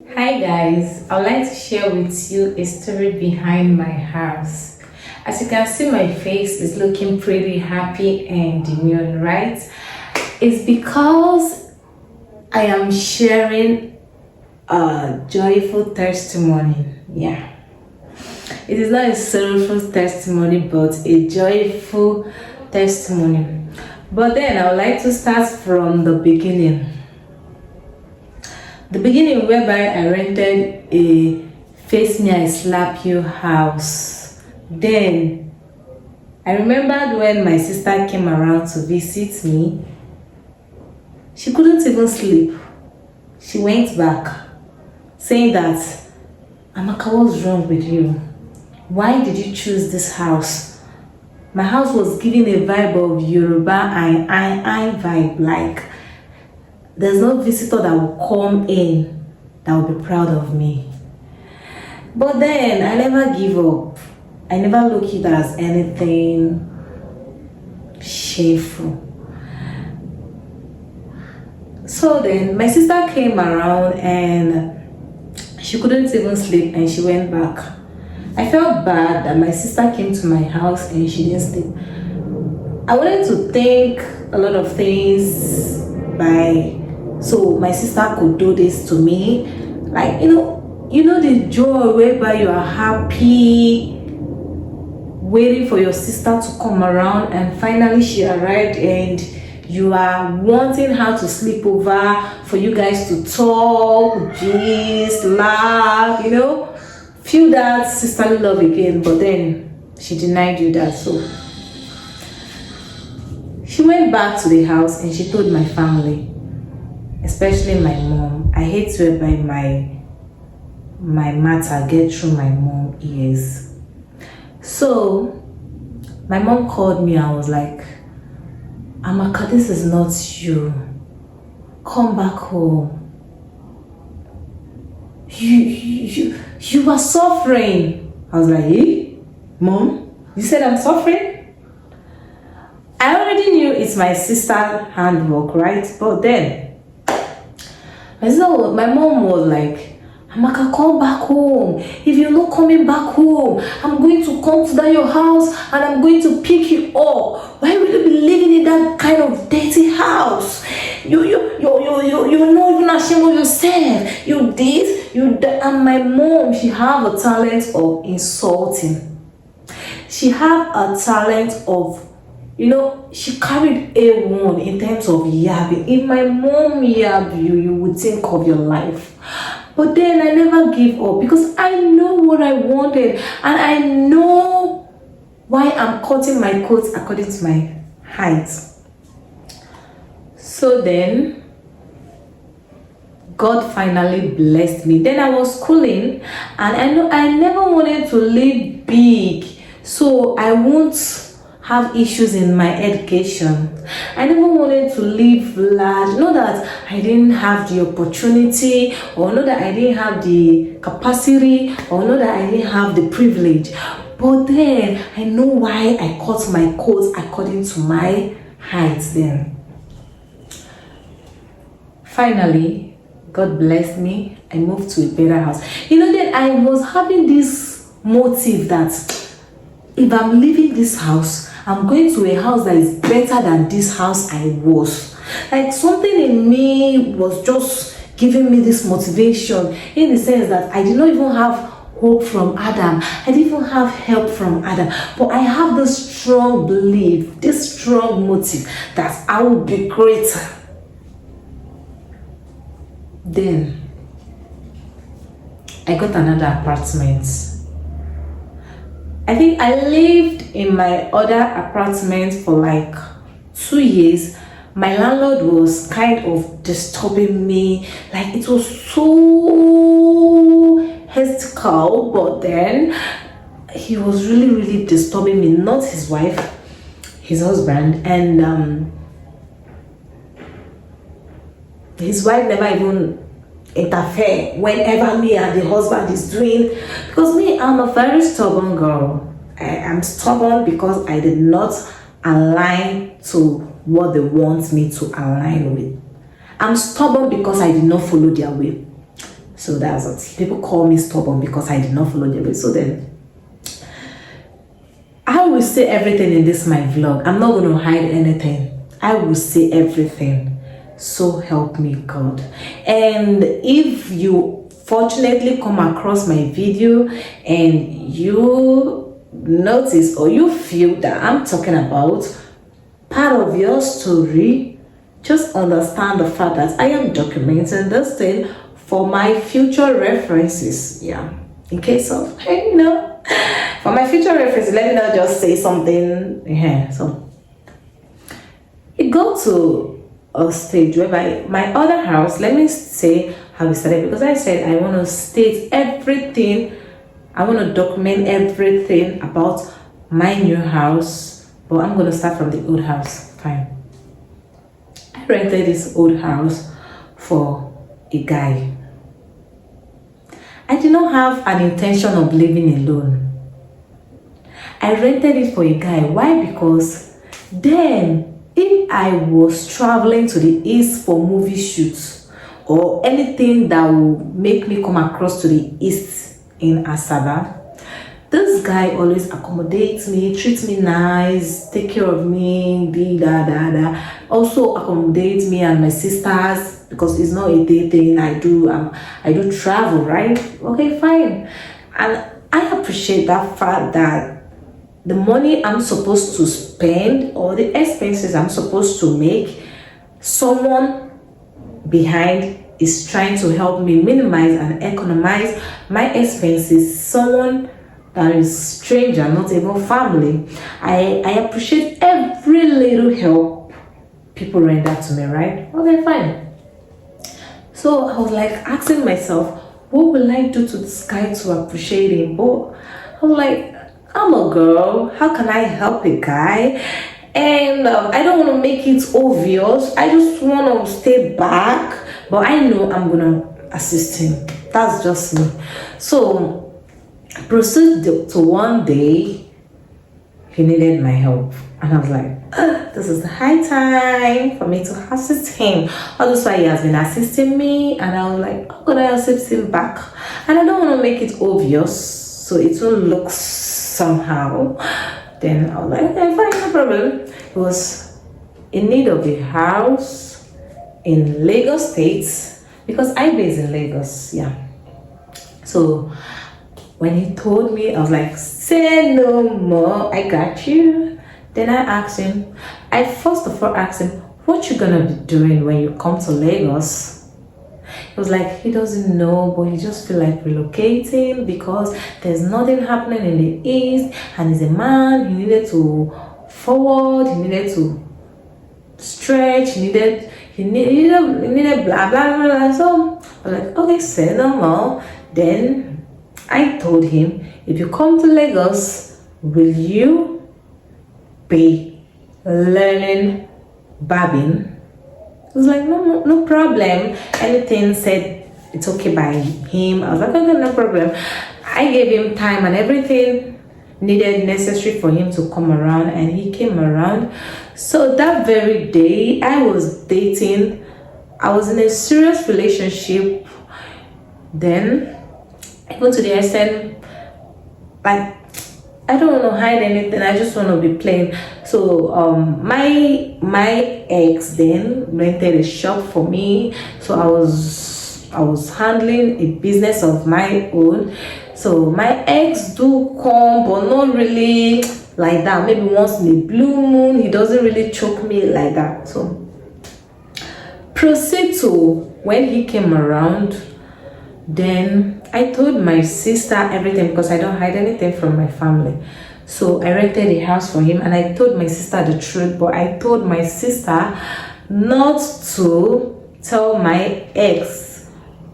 Hi guys, I would like to share with you a story behind my house. As you can see, my face is looking pretty happy and demure, right? It's because I am sharing a joyful testimony. Yeah, it is not a sorrowful testimony, but a joyful testimony. But then I would like to start from the beginning. The beginning whereby I rented a face me I slap you house. Then I remembered when my sister came around to visit me, she couldn't even sleep. She went back saying that, Amaka, what's wrong with you? Why did you choose this house? My house was giving a vibe of Yoruba I vibe, like there's no visitor that will come in that will be proud of me. But then I never give up. I never look it as anything shameful. So then my sister came around and she couldn't even sleep and she went back. I felt bad that my sister came to my house and she didn't sleep. I wanted to think a lot of things by so my sister could do this to me, like the joy whereby you are happy waiting for your sister to come around and finally she arrived and you are wanting her to sleep over for you guys to talk, gist, laugh, feel that sisterly love again. But then she denied you that. So she went back to the house and she told my family, especially my mom. I hate whereby my matter get through my mom ears. So my mom called me and was like, Amaka, this is not you. Come back home. You are suffering. I was like, Mom, you said I'm suffering? I already knew it's my sister's handwork, right? But then my mom was like, Amaka, come back home. If you're not coming back home, I'm going to come to that your house and I'm going to pick you up. Why will you be living in that kind of dirty house? You're not even ashamed of yourself. You this, you that. And my mom, she have a talent of insulting. She have a talent of she carried A1 in terms of yabbing. If my mom yab you, you would think of your life. But then I never give up because I know what I wanted and I know why I'm cutting my coat according to my height. So then God finally blessed me. Then I was schooling and I know I never wanted to live big, so I won't have issues in my education. I never wanted to live large. Not that I didn't have the opportunity, or not that I didn't have the capacity, or not that I didn't have the privilege. But then I know why I cut my coat according to my height then. Finally, God blessed me. I moved to a better house. Then I was having this motive that if I'm leaving this house, I'm going to a house that is better than this house I was. Like something in me was just giving me this motivation in the sense that I did not even have hope from Adam. I didn't even have help from Adam. But I have this strong belief, this strong motive that I will be greater. Then I got another apartment. I think I lived in my other apartment for like 2 years. My landlord was kind of disturbing me. Like it was so hysterical, but then he was really, really disturbing me. Not his wife, his husband, and his wife never even interfere whenever me and the husband is doing, because me, I'm a very stubborn girl. I am stubborn because I did not align to what they want me to align with. I'm stubborn because I did not follow their way. So that's what people call me stubborn because I did not follow the way. So then I will say everything in this my vlog. I'm not going to hide anything. I will say everything. So help me God. And if you fortunately come across my video and you notice or you feel that I'm talking about part of your story, just understand the fact that I am documenting this thing for my future references. Yeah, in case of, you know, for my future references, let me not just say something here. So it got to a stage where my other house, let me say how we started, because I said I want to state everything, I want to document everything about my new house, but I'm going to start from the old house. Fine. I rented this old house for a guy. I did not have an intention of living alone. I rented it for a guy. Why? Because then if I was traveling to the east for movie shoots or anything that would make me come across to the east in Asaba, this guy always accommodates me, treats me nice, take care of me, also accommodates me and my sisters, because it's not a day thing. I do travel, right? Okay, fine. And I appreciate that fact that the money I'm supposed to spend or the expenses I'm supposed to make, someone behind is trying to help me minimize and economize my expenses. Someone that is stranger, not even family. I appreciate every little help people render to me, right? Okay, fine. So I was like asking myself, what will I do to this guy to appreciate him? But I was like, I'm a girl, how can I help a guy? And I don't want to make it obvious. I just want to stay back, but I know I'm gonna assist him. That's just me. So proceed to one day he needed my help, and I was like, this is the high time for me to assist him. All this while he has been assisting me, and I was like, I'm gonna assist him back, and I don't want to make it obvious so it will look somehow. Then I was like, okay, fine, no problem. He was in need of a house in Lagos State, because I based in Lagos, yeah. So when he told me, I was like, say no more, I got you. Then I asked him, I first of all asked him, what you gonna be doing when you come to Lagos? He was like, he doesn't know, but he just feel like relocating because there's nothing happening in the east, and he's a man, he needed to forward, he needed to stretch, he needed blah blah blah blah. So I was like, okay, say no more. Then I told him, if you come to Lagos, will you be learning barbing? He was like, no problem. Anything said it's okay by him. I was like, okay, no problem. I gave him time and everything needed necessary for him to come around, and he came around. So that very day I was dating, I was in a serious relationship. Then even to the extent, like, I don't want to hide anything, I just want to be plain. So my ex then rented a shop for me, so I was handling a business of my own. So my ex do come, but not really like that. Maybe once in a blue moon. He doesn't really choke me like that. So proceed to when he came around, then I told my sister everything, because I don't hide anything from my family. So I rented a house for him, and I told my sister the truth, but I told my sister not to tell my ex.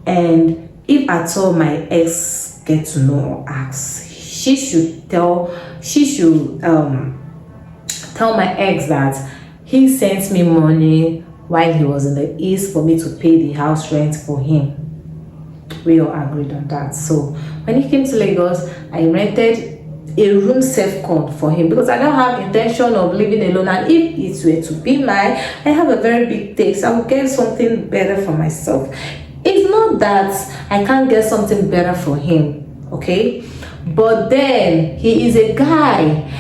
And if at all my ex get to know or ask, she should tell my ex that he sent me money while he was in the east for me to pay the house rent for him. We all agreed on that. So when he came to Lagos, I rented a room self-con for him, because I don't have intention of living alone, and if it were to be mine, I have a very big taste. I will get something better for myself. It's not not that I can't get something better for him, okay? But then he is a guy.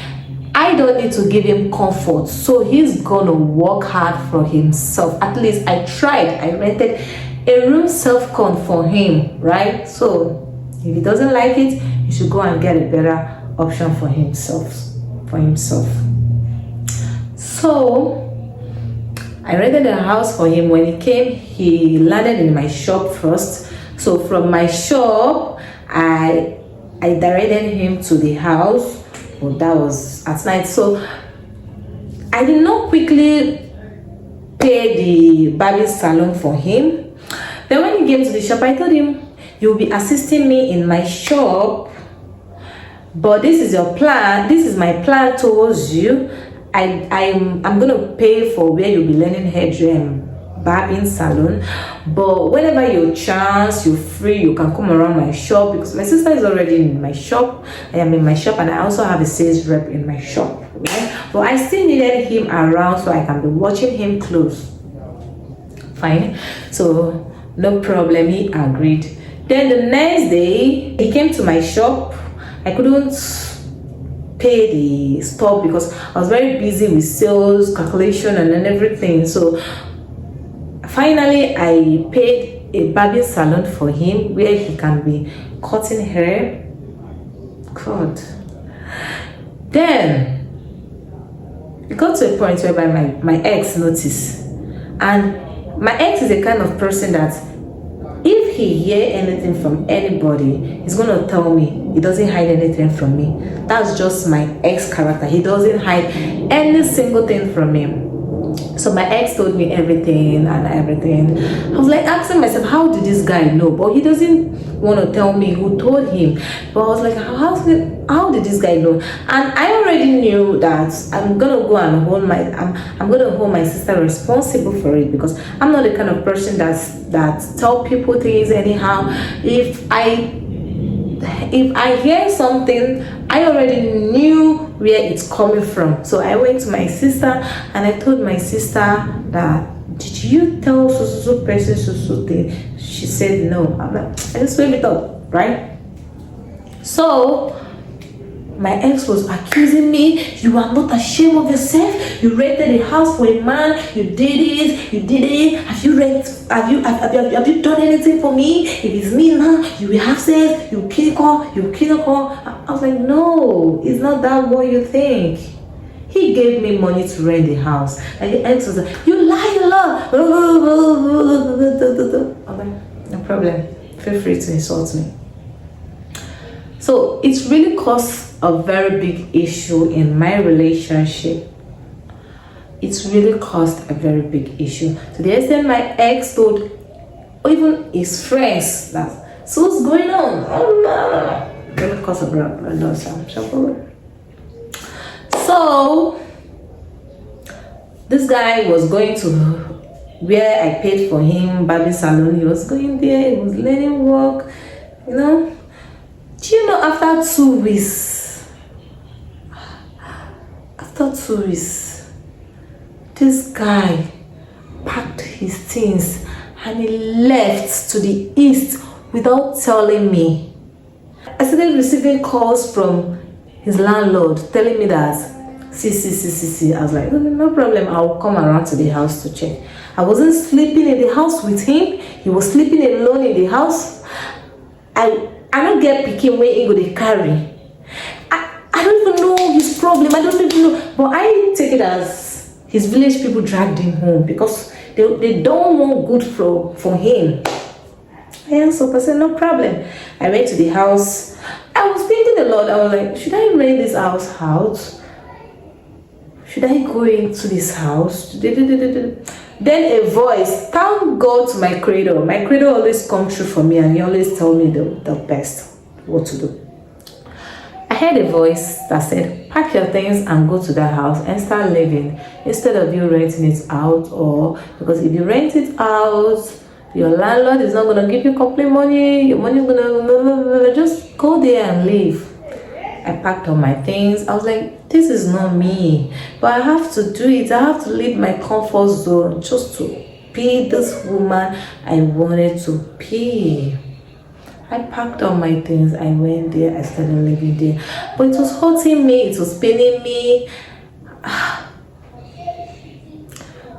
I don't need to give him comfort, so he's gonna work hard for himself. At least I tried. I rented a room self-con for him, right? So if he doesn't like it, he should go and get a better option for himself. So I rented a house for him. When he came, he landed in my shop first. So from my shop, I directed him to the house. Well, that was at night. So I did not quickly pay the barbing salon for him. Then when he came to the shop, I told him, you'll be assisting me in my shop, but this is your plan. This is my plan towards you. I'm gonna pay for where you'll be learning hair and barbing salon, but whenever you chance, you're free, you can come around my shop, because my sister is already in my shop. I am in my shop, and I also have a sales rep in my shop, right? But I still needed him around so I can be watching him close. Fine. So no problem, he agreed. Then the next day he came to my shop. I couldn't pay the store because I was very busy with sales calculation and then everything. So finally I paid a barbing salon for him where he can be cutting hair. God. Then it got to a point whereby my ex noticed, and my ex is the kind of person that if he hear anything from anybody, he's gonna tell me. He doesn't hide anything from me. That's just my ex character. He doesn't hide any single thing from me. So my ex told me everything and everything. I was like asking myself, how did this guy know? But he doesn't want to tell me who told him. But I was like, how did this guy know? And I already knew that I'm gonna go and I'm gonna hold my sister responsible for it, because I'm not the kind of person that tell people things anyhow. If I hear something, I already knew where it's coming from. So I went to my sister and I told my sister that, did you tell so person so thing? She said no. I'm like, I just wave it up, right? So my ex was accusing me. You are not ashamed of yourself. You rented a house for a man. You did it. Have you done anything for me? If it's me now, you will have sex. You kill her. I was like, no, it's not that what you think. He gave me money to rent the house, and the ex was like, you lie a lot. I'm like, no problem. Feel free to insult me. So it's really caused a very big issue in my relationship. It's really caused a very big issue. To the extent my ex told even his friends that, so what's going on? It really caused a lot. So this guy was going to where I paid for him, barbing salon. He was going there, he was learning work, you know. Do you know, after 2 weeks, this guy packed his things and he left to the east without telling me. I started receiving calls from his landlord telling me that, see. I was like, no problem, I'll come around to the house to check. I wasn't sleeping in the house with him. He was sleeping alone in the house. I don't get picking where he go they carry. I don't even know his problem. I don't even know. But I take it as his village people dragged him home because they don't want good for him. I answered, I said, no problem. I went to the house. I was thinking a lot. I was like, should I rent this house out? Should I go into this house? Then a voice, thank God to my creator. My creator always comes through for me and he always tell me the best what to do. I heard a voice that said, pack your things and go to that house and start living instead of you renting it out. Or because if you rent it out, your landlord is not going to give you complete money. Your money is going to just go there and leave. I packed all my things. I was like, this is not me, but I have to do it. I have to leave my comfort zone just to pee. This woman, I wanted to pee. I packed all my things. I went there. I started living there. But it was hurting me. It was paining me.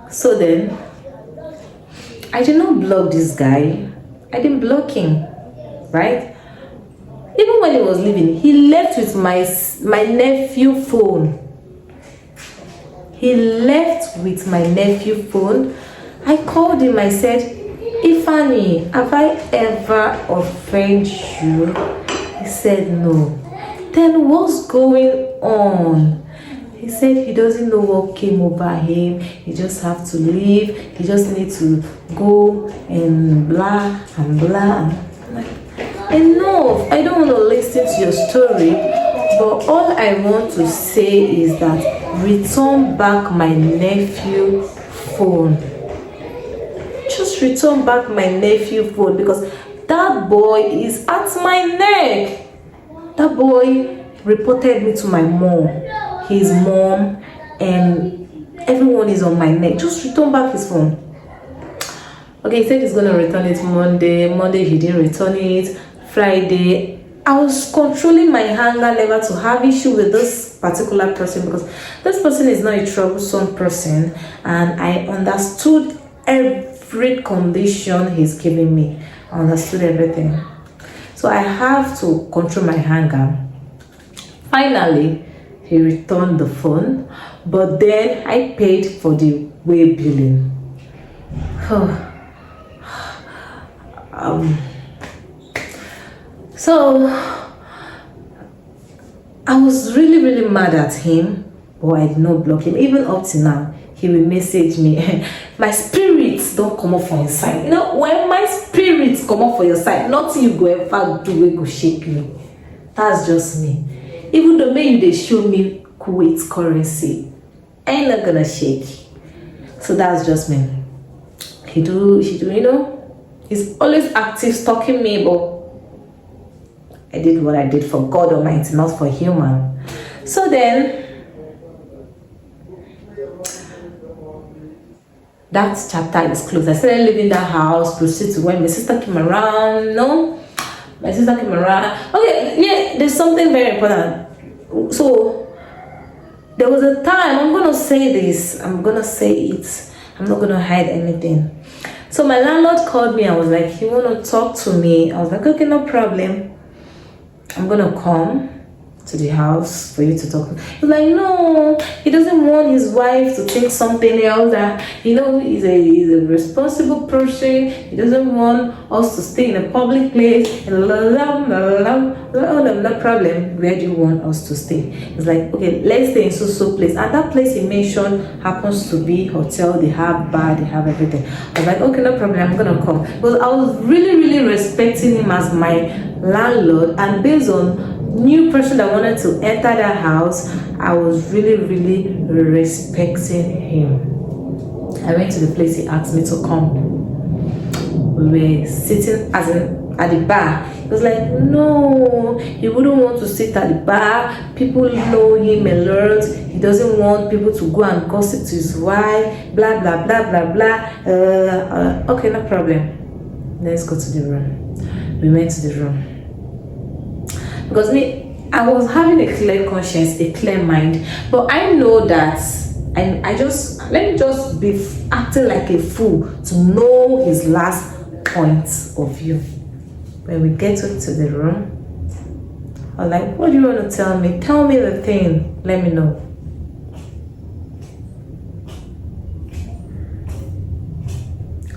So then, I did not block this guy. I didn't block him, right? Even when he was leaving, he left with my nephew phone. He left with my nephew phone. I called him. I said, Ifeanyi, have I ever offended you? He said no. Then what's going on? He said he doesn't know what came over him. He just have to leave. He just needs to go and blah and blah. I'm like, enough. I don't want to listen to your story. But all I want to say is that return back my nephew phone. Just return back my nephew phone, because that boy is at my neck. That boy reported me to my mom, his mom, and everyone is on my neck. Just return back his phone. Okay, he said he's gonna return it Monday. Monday he didn't return it. Friday, I was controlling my anger level to have issue with this particular person, because this person is not a troublesome person, and I understood every condition he's giving me. I understood everything. So I have to control my anger. Finally, he returned the phone, but then I paid for the way billing. So I was really mad at him, but I did not block him. Even up to now, he will message me. My spirits don't come up from your side. You know, when my spirits come up for your side, nothing you go ever do will go shake me. That's just me. Even though maybe they show me Kuwait currency, I ain't not gonna shake. So that's just me. He do, you know, he's always active stalking me, but I did what I did for God Almighty, not for human. So then, that chapter is closed. I started leaving that house, proceed to when my sister came around. No, my sister came around. Okay, yeah, there's something very important. So there was a time, I'm gonna say this, I'm gonna say it, I'm not gonna hide anything. So my landlord called me. I was like, you want to talk to me? I was like, okay, no problem. I'm gonna come to the house for you to talk. He's like, no, he doesn't want his wife to think something else. That, you know, he's a responsible person. He doesn't want us to stay in a public place. No problem. Where do you want us to stay? He's like, okay, let's stay in so place. And that place he mentioned happens to be hotel. They have bar, they have everything. I was like, okay, no problem. I'm gonna come, because I was really respecting him as my landlord, and based on new person that wanted to enter that house, I was really respecting him. I went to the place he asked me to come. We were sitting at the bar. He was like, no, he wouldn't want to sit at the bar. People know him a lot. He doesn't want people to go and gossip to his wife, blah blah. Okay, no problem. Let's go to the room. We went to the room. Because I was having a clear conscience, a clear mind, but I know that let me just be acting like a fool to know his last point of view. When we get into the room, I was like, what do you want to tell me? Tell me the thing, let me know.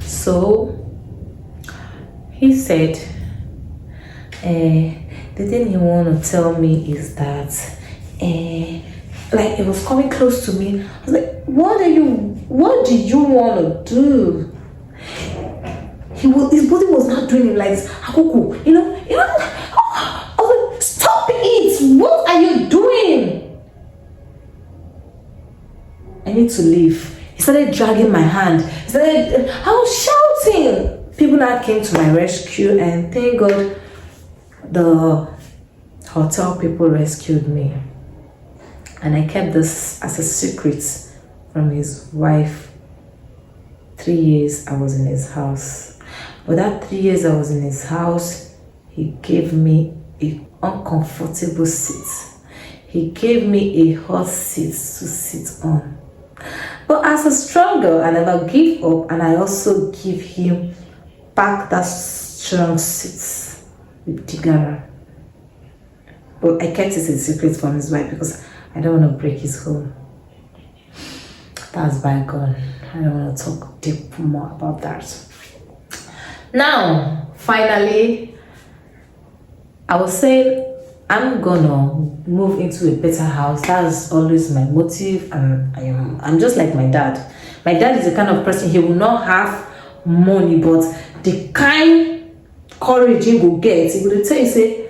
So he said, the thing he want to tell me is that, like, it was coming close to me. I was like, what do you want to do? His body was not doing it like this. Akuku, you know. I was like, stop it! What are you doing? I need to leave. He started dragging my hand. I was shouting. People now came to my rescue, and thank God, the hotel people rescued me, and I kept this as a secret from his wife 3 years I was in his house. But that 3 years I was in his house, he gave me a uncomfortable seat. He gave me a hot seat to sit on. But as a strong girl, I never give up, and I also give him back that strong seat with Tigara. But I kept it a secret from his wife because I don't want to break his home. That's bygone. I don't want to talk deep more about that. Now, finally, I was saying I'm gonna move into a better house. That's always my motive, and I'm just like my dad. My dad is the kind of person, he will not have money, but the kind courage he will get, he will tell you, say,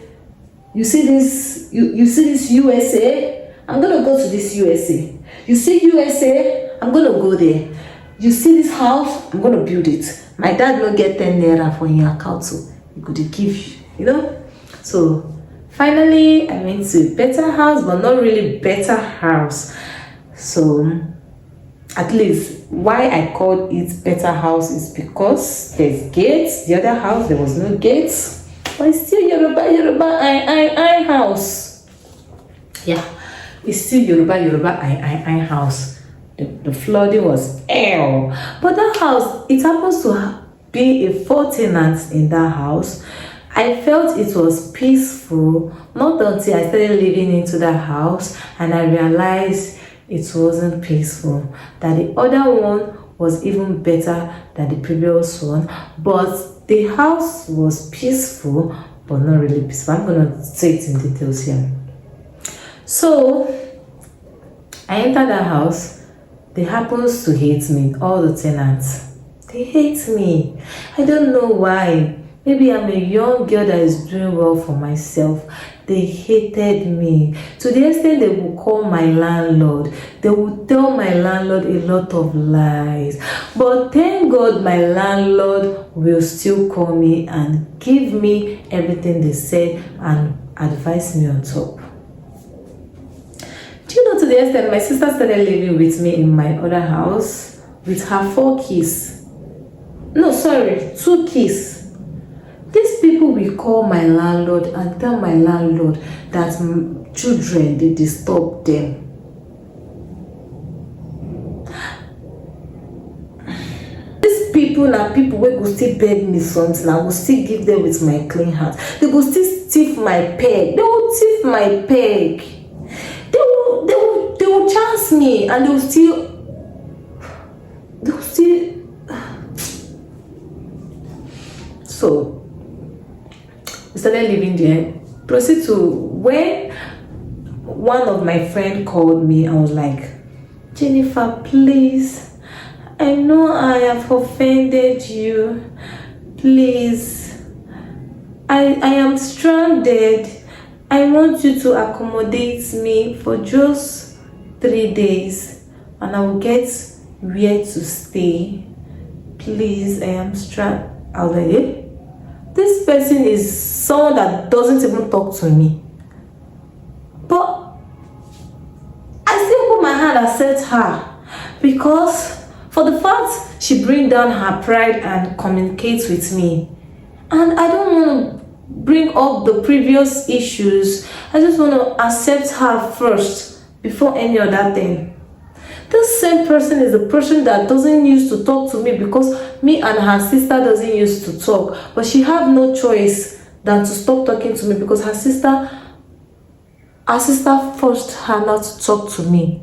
you see this, you see this USA, I'm gonna go to this USA. You see USA, I'm gonna go there. You see this house, I'm gonna build it. My dad will get 10 naira for your account, so he could give you, So finally, I went to a better house, but not really better house. So at least why I called it better house is because there's gates. The other house, there was no gates. But it's still Yoruba, I house. Yeah, it's still Yoruba, I house. The flooding was hell. But that house, it happens to be a 4 tenants in that house. I felt it was peaceful, not until I started living into that house and I realized it wasn't peaceful. That the other one was even better than the previous one, but the house was peaceful, but not really peaceful. I'm gonna say it in details here. So I entered that house. They happens to hate me, all the tenants. They hate me. I don't know why. Maybe I'm a young girl that is doing well for myself. They hated me. To the extent they will call my landlord. They will tell my landlord a lot of lies. But thank God my landlord will still call me and give me everything they said and advise me on top. Do you know, to the extent my sister started living with me in my other house with her 4 kids. No, sorry, 2 kids. These people will call my landlord and tell my landlord that children, they disturb them. These people are people who will still beg me something. I will still give them with my clean heart. They will still thief my peg. They will thief my peg. They will chance me, and they will still so we started living there. Proceed to when one of my friend called me. I was like, Jennifer, please, I know I have offended you. Please, I am stranded. I want you to accommodate me for just 3 days and I will get where to stay. Please, I am stranded. I was like, eh? This person is someone that doesn't even talk to me. But I still put my hand and said her, because for the fact she brings down her pride and communicates with me, and I don't want to bring up the previous issues. I just want to accept her first before any other thing. This same person is the person that doesn't used to talk to me because me and her sister doesn't used to talk, but she have no choice than to stop talking to me because her sister forced her not to talk to me.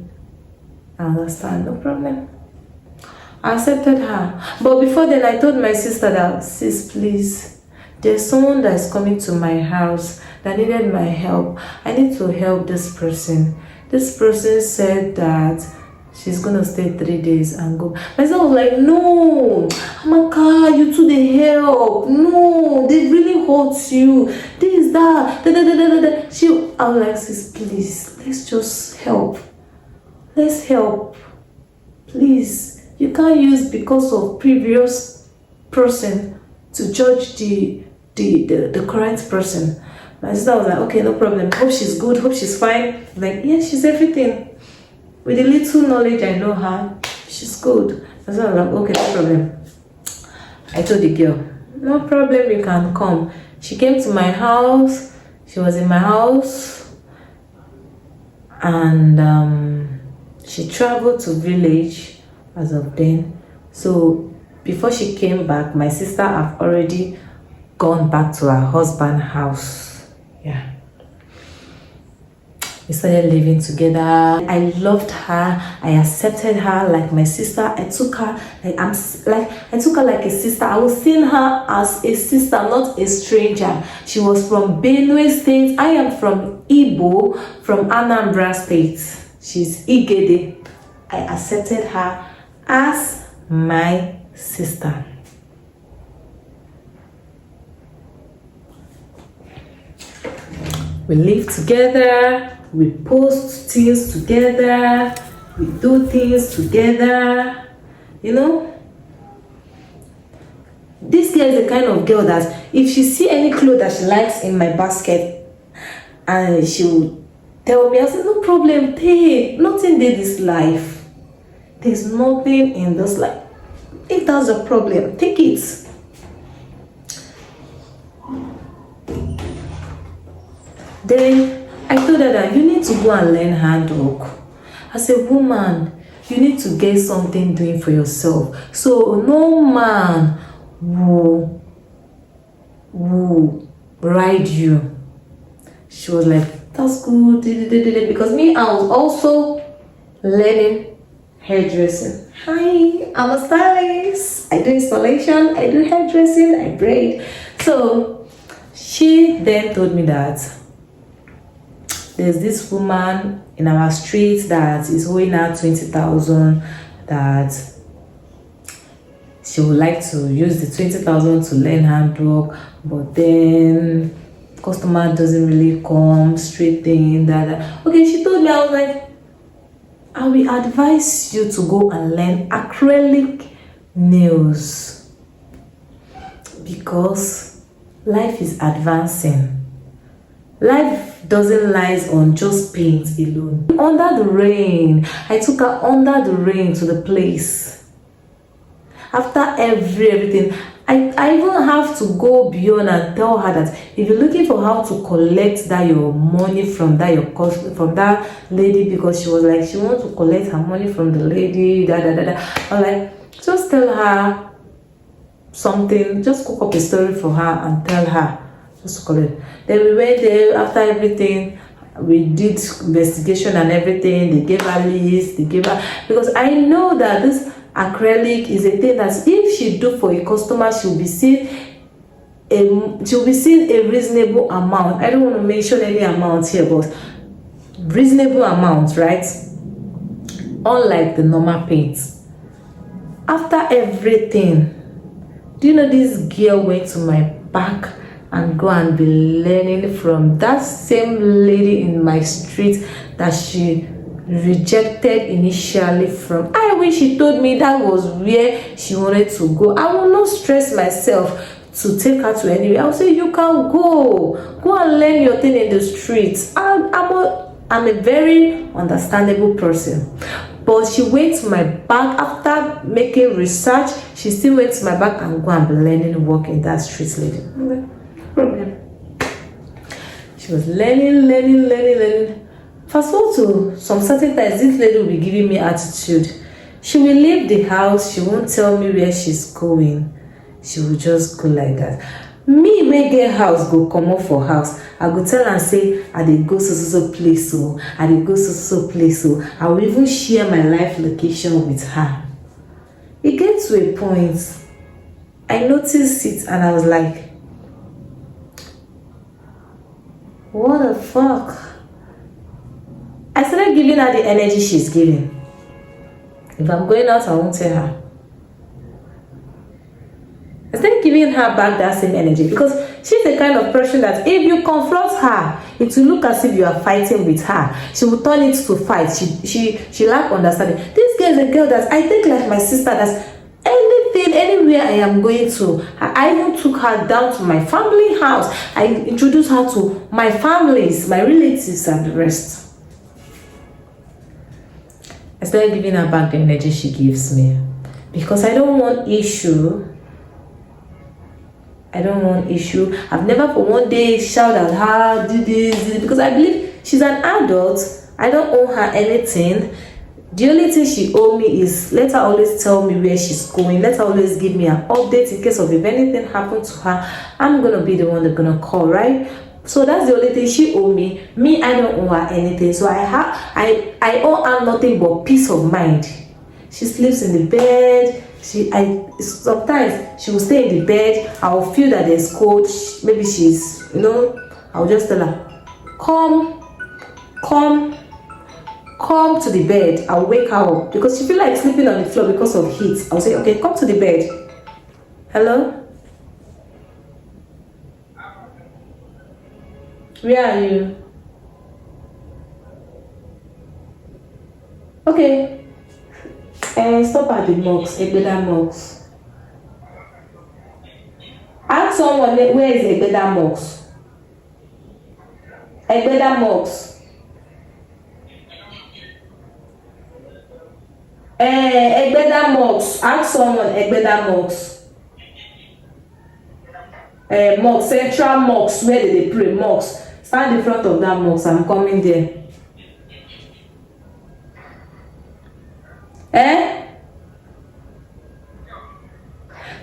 I understand, no problem. I accepted her. But before then, I told my sister that, sis, please, there's someone that is coming to my house that needed my help. I need to help this person. This person said that she's gonna stay 3 days and go. My sister was like, no, Amaka, you too, they help. No, they really hurt you. This, that, da, da, da, da, da. I was like, sis, please, let's just help. Let's help. Please. You can't use because of previous person to judge the current person. My sister was like, okay, no problem. Hope she's good. Hope she's fine. Like, yeah, she's everything. With the little knowledge I know her, She's good. So I was like, okay, no problem. I told the girl, no problem, you can come. She came to my house. She was in my house, and she traveled to village as of then. So before she came back, my sister have already gone back to her husband's house. Yeah. We started living together. I loved her. I accepted her like my sister. I took her like a sister. I was seeing her as a sister, not a stranger. She was from Benue State. I am from Igbo, from Anambra State. She's Igede. I accepted her as my sister. We live together. We post things together, we do things together, you know. This girl is the kind of girl that if she see any clothes that she likes in my basket, and she will tell me, I say, no problem, take, nothing in this life. There's nothing in this life. If that's a problem, take it. Then I told her that you need to go and learn handwork. As a woman, you need to get something doing for yourself. So no man will ride you. She was like, that's good. Because me, I was also learning hairdressing. Hi, I'm a stylist. I do installation, I do hairdressing, I braid. So she then told me that there's this woman in our street that is owing her 20,000, that she would like to use the 20,000 to learn handwork, but then customer doesn't really come straight in. That okay, she told me, I was like, I will advise you to go and learn acrylic nails, because life is advancing. Life doesn't lie on just paint alone. Under the rain, I took her under the rain to the place. After everything, I even have to go beyond and tell her that if you're looking for how to collect that your money from that lady, because she was like, she wants to collect her money from the lady, I'm like, just tell her something, just cook up a story for her and tell her. Then we went there. After everything, we did investigation and everything. They gave her list. They gave her, because I know that this acrylic is a thing that if she do for a customer, she'll be seeing a reasonable amount. I don't want to mention any amount here, but reasonable amount, right? Unlike the normal paint. After everything, do you know this girl went to my back and go and be learning from that same lady in my street that she rejected initially from. I wish she told me that was where she wanted to go. I will not stress myself to take her to anywhere. I'll say, you can go and learn your thing in the streets. I'm a very understandable person. But she went to my back after making research. She still went to my back and go and be learning work in that street lady. Problem. She was learning. Fast forward to some certain times, this lady will be giving me attitude. She will leave the house. She won't tell me where she's going. She will just go like that. Me wey get house go comot for house, I go tell am say I dey go so place, so I dey go so place, so I will even share my life location with her. It gets to a point, I noticed it and I was like, what the fuck? I started giving her the energy she's giving. If I'm going out, I won't tell her. I started giving her back that same energy, because she's the kind of person that if you confront her, it will look as if you are fighting with her. She will turn it to fight. She lack understanding. This girl is a girl that I think like my sister. That's anything, anywhere I am going to. I even took her down to my family house. I introduced her to my families, my relatives, and the rest. I started giving her back the energy she gives me. Because I don't want issue. I don't want issue. I've never for one day shouted at her, do this, because I believe she's an adult. I don't owe her anything. The only thing she owes me is let her always tell me where she's going. Let her always give me an update in case of if anything happened to her. I'm gonna be the one that's gonna call, right? So that's the only thing she owes me. Me, I don't owe her anything. So I owe her nothing but peace of mind. She sleeps in the bed. Sometimes she will stay in the bed. I will feel that there's cold. Maybe she's, I'll just tell her, come to the bed. I'll wake her up because she feel like sleeping on the floor because of heat. I'll say, okay, come to the bed. Hello? Where are you? Okay. Stop at the mosque, Egbeda mosque. Ask someone where is Egbeda mosque. Egbeda mosque. Egbeda mosque. Ask someone Egbeda mosque. Mosque, central mosque, where they pray, mosque. Stand in front of that mosque. I'm coming there.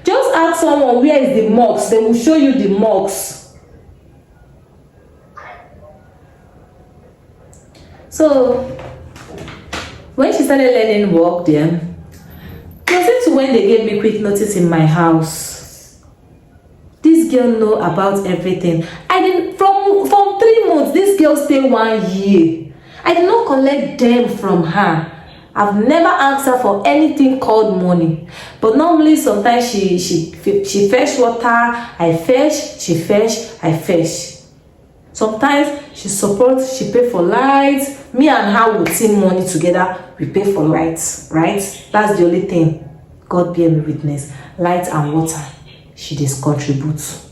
Just ask someone where is the mosque. They will show you the mosque. So when she started learning work there, closer to when they gave me quick notice in my house, this girl know about everything. I didn't from 3 months. This girl stayed 1 year. I did not collect them from her. I've never asked her for anything called money. But normally sometimes she fetch water, I fetch, she fetch, I fetch. Sometimes she supports, she pay for lights. Me and her will team money together, we pay for lights, right? That's the only thing. God bear me witness. Light and water, she just contributes.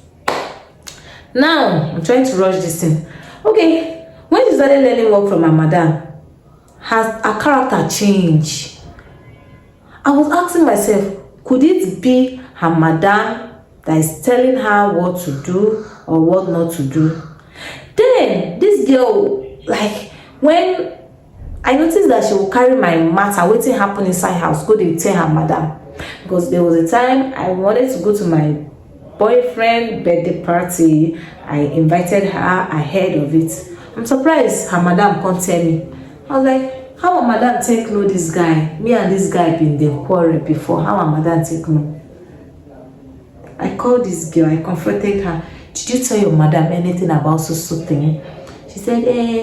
Now, I'm trying to rush this thing. Okay, when she started learning work from her madam, has her character changed? I was asking myself, could it be her madam that is telling her what to do or what not to do? Then this girl, like, when I noticed that she will carry my matter, waiting happen inside house, go to tell her madam. Because there was a time I wanted to go to my boyfriend birthday party. I invited her ahead of it. I'm surprised her madam can't tell me. I was like, how a madam take know this guy? Me and this guy been there quarrel before. How a madam take know? I called this girl, I confronted her. Did you tell your madam anything about so thing? She said,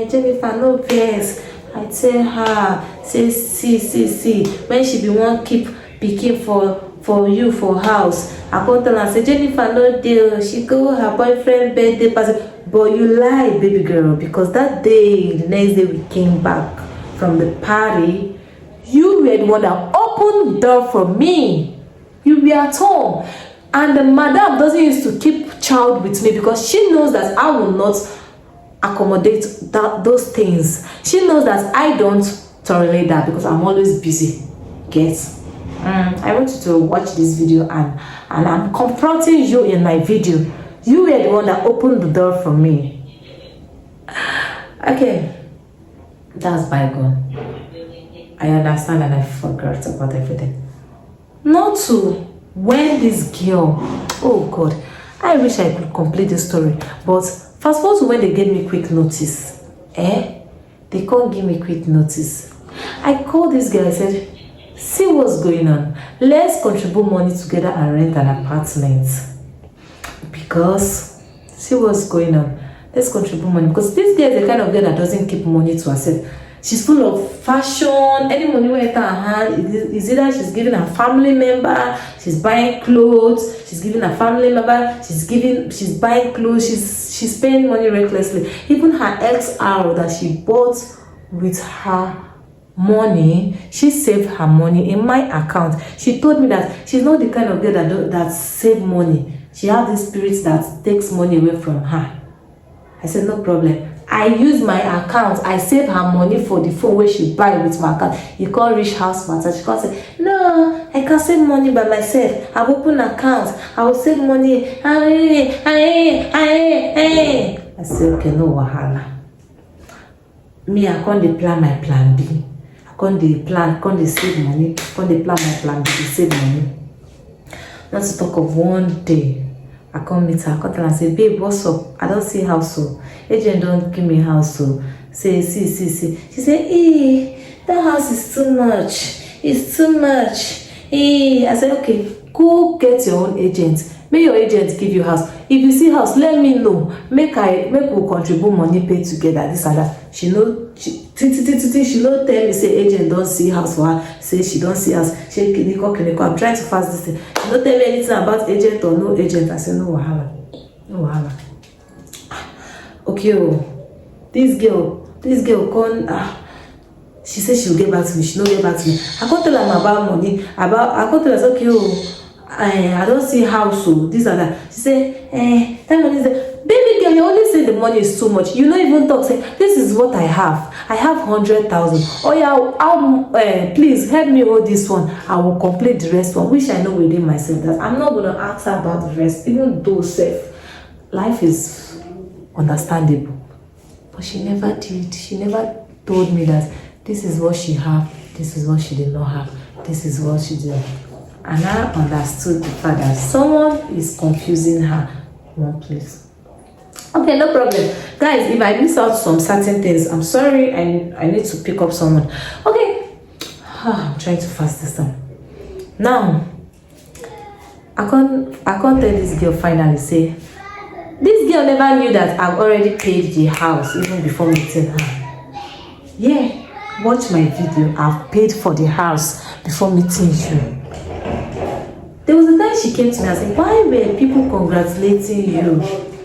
Jennifer, no vex. I tell her, say, see. When she be one keep picking for you for house. I called her and say, Jennifer, no deal. She go her boyfriend birthday party. But you lied, baby girl, because that day, the next day we came back from the party, you were the one that opened the door for me. You were at home. And the madam doesn't used to keep child with me because she knows that I will not accommodate those things. She knows that I don't tolerate that because I'm always busy. Get? I want you to watch this video and I'm confronting you in my video. You were the one that opened the door for me. Okay. That's bygone. I understand and I forgot about everything. Not to when this girl, oh God, I wish I could complete the story. But fast forward to when they gave me quick notice. They can't give me quick notice. I called this girl, I said, see what's going on. Let's contribute money together and rent an apartment. Because, see what's going on. Let's contribute money. Because this girl is the kind of girl that doesn't keep money to herself. She's full of fashion. Any money we enter her hand, is either she's giving her family member, she's buying clothes, she's giving her family member, she's buying clothes, she's spending money recklessly. Even her XR that she bought with her money, she saved her money in my account. She told me that she's not the kind of girl that save money. She has this spirit that takes money away from her. I said, no problem. I use my account, I save her money for the phone wey she buy with my account. You can't reach house matter, she can't say no, I can save money by myself, I've opened account, I will save money. I say okay, no wahala. Me, I can't dey plan my plan B, I can't dey plan, can't dey save money, can't dey plan my plan B to save money. Not to talk of one day I come meet her, I come tell her, say, babe, what's up? I don't see house, so agent don't give me house, so say, see. She say, that house is too much. It's too much. I said, okay, go get your own agent. May your agent give you house. If you see house, let me know. Make we contribute money, pay together, this and that. She know, she no tell me, say, agent don't see house for her. Say she don't see house. She clinical. I'm trying to fast this thing. She don't tell me anything about agent or no agent. I say, no wahala. No wahala. Okay, this girl come, she said she will get back to me. She no get back to me. I can't tell her about money. I can't tell her, okay, I don't see house, so this and that. She say, that money is there. Baby girl, you only say the money is too much. You don't even talk. Say, this is what I have. I have 100,000. Oh yeah, please help me hold this one. I will complete the rest one. Which I know within myself that I'm not gonna ask her about the rest, even though life is understandable. But she never did. She never told me that this is what she have, this is what she did not have, this is what she did. And I understood the fact that someone is confusing her one place. Okay, no problem. Guys, if I miss out some certain things, I'm sorry, I need to pick up someone. Okay. I'm trying to fast this time. Now, I can't tell this girl finally, say, this girl never knew that I've already paid the house even before meeting her. Yeah. Watch my video. I've paid for the house before meeting you. There was a time she came to me and said, why were people congratulating you?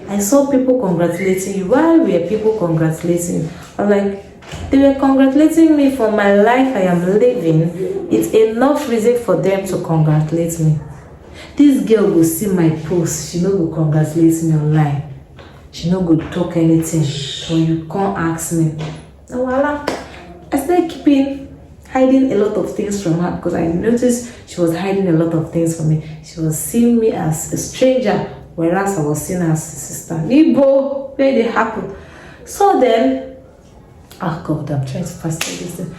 I saw people congratulating you. Why were people congratulating you? I was like, they were congratulating me for my life I am living. It's enough reason for them to congratulate me. This girl will see my post. She no go congratulate me online. She no go talk anything. So you can't ask me. No, voila. I started hiding a lot of things from her because I noticed she was hiding a lot of things from me. She was seeing me as a stranger, whereas I was seeing her as a sister. Nibo, where they happen. So then, oh God, I'm trying to fast this thing.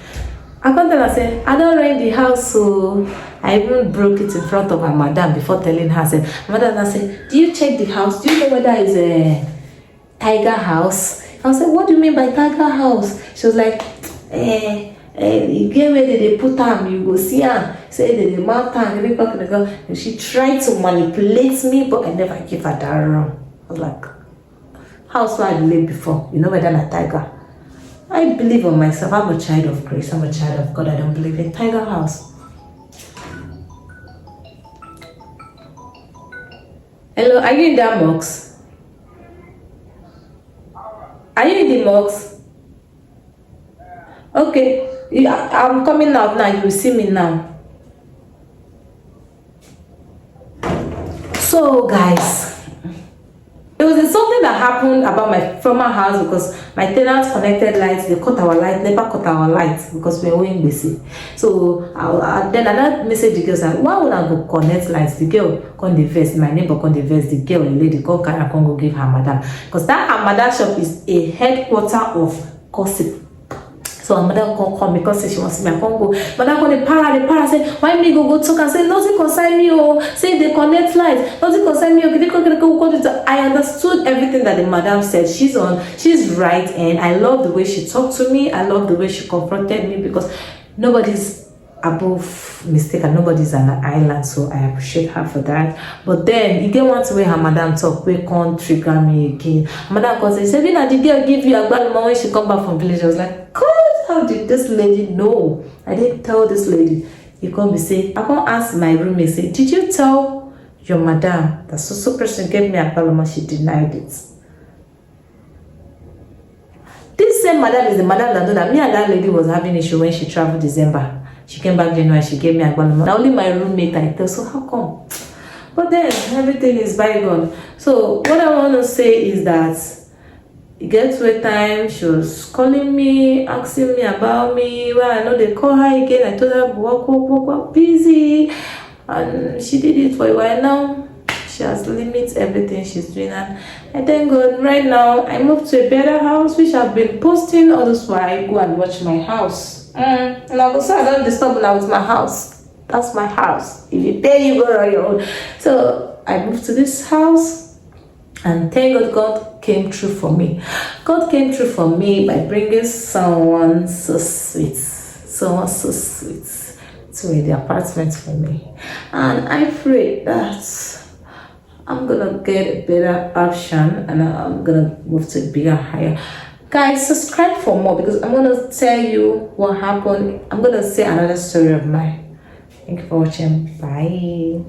I can't tell her, say, I don't rent the house, so I even broke it in front of her madam before telling her. Say, madam, said, do you check the house? Do you know whether it's a tiger house? I was like, what do you mean by tiger house? She was like, you get where they put am, you go see am, say the mountain, and she tried to manipulate me, but I never gave her that wrong. I was like, house where I lived before, you know whether I'm a tiger. I believe on myself, I'm a child of grace, I'm a child of God, I don't believe in tiger house. Hello, are you in that box? Are you in the box? Okay, I'm coming out now. You will see me now. So, guys, there was something that happened about my former house because my tenants connected lights. They cut our light, never cut our lights because we were owing busy. So, then another message the girl said, why would I go connect lights? The girl can't divest. My neighbor can't divest. The girl, the lady, can't go give her madam. Because that her madam shop is a headquarter of gossip. So my mother can come because she wants me. I can't go. But I'm going to para say, why me go talk and say, nothing concern me, oh, say they connect lights, nothing concern me, oh, I understood everything that the madam said. She's right, and I love the way she talked to me. I love the way she confronted me because nobody's above mistake and nobody's an island, so I appreciate her for that. But then you get one way her madam talk, we can't trigger me again. Madam can say, Sabina, did girl give you a bad when she come back from village? I was like, God, how did this lady know? I didn't tell this lady. You can't be saying, I can't ask my roommate, say, did you tell your madam that so person gave me a paloma? She denied it. This same madam is the madam that knew that me and that lady was having issue when she traveled December. She came back January, she gave me a balloon. Now only my roommate I tell, so how come? But then everything is bygone. So what I want to say is that it gets to a time she was calling me, asking me about me. Well, I know they call her again. I told her work, busy, and she did it for a while now. She has limited everything she's doing, and I thank God. Right now, I moved to a better house, which I've been posting all this while I go and watch my house. And I will say I don't disturb now with my house. That's my house. If you pay, you go on your own. So I moved to this house, and thank God, God came through for me. God came through for me by bringing someone so sweet, to the apartment for me. And I pray that I'm gonna get a better option and I'm gonna move to a bigger, higher. Guys, subscribe for more because I'm gonna tell you what happened. I'm gonna say another story of mine. Thank you for watching. Bye.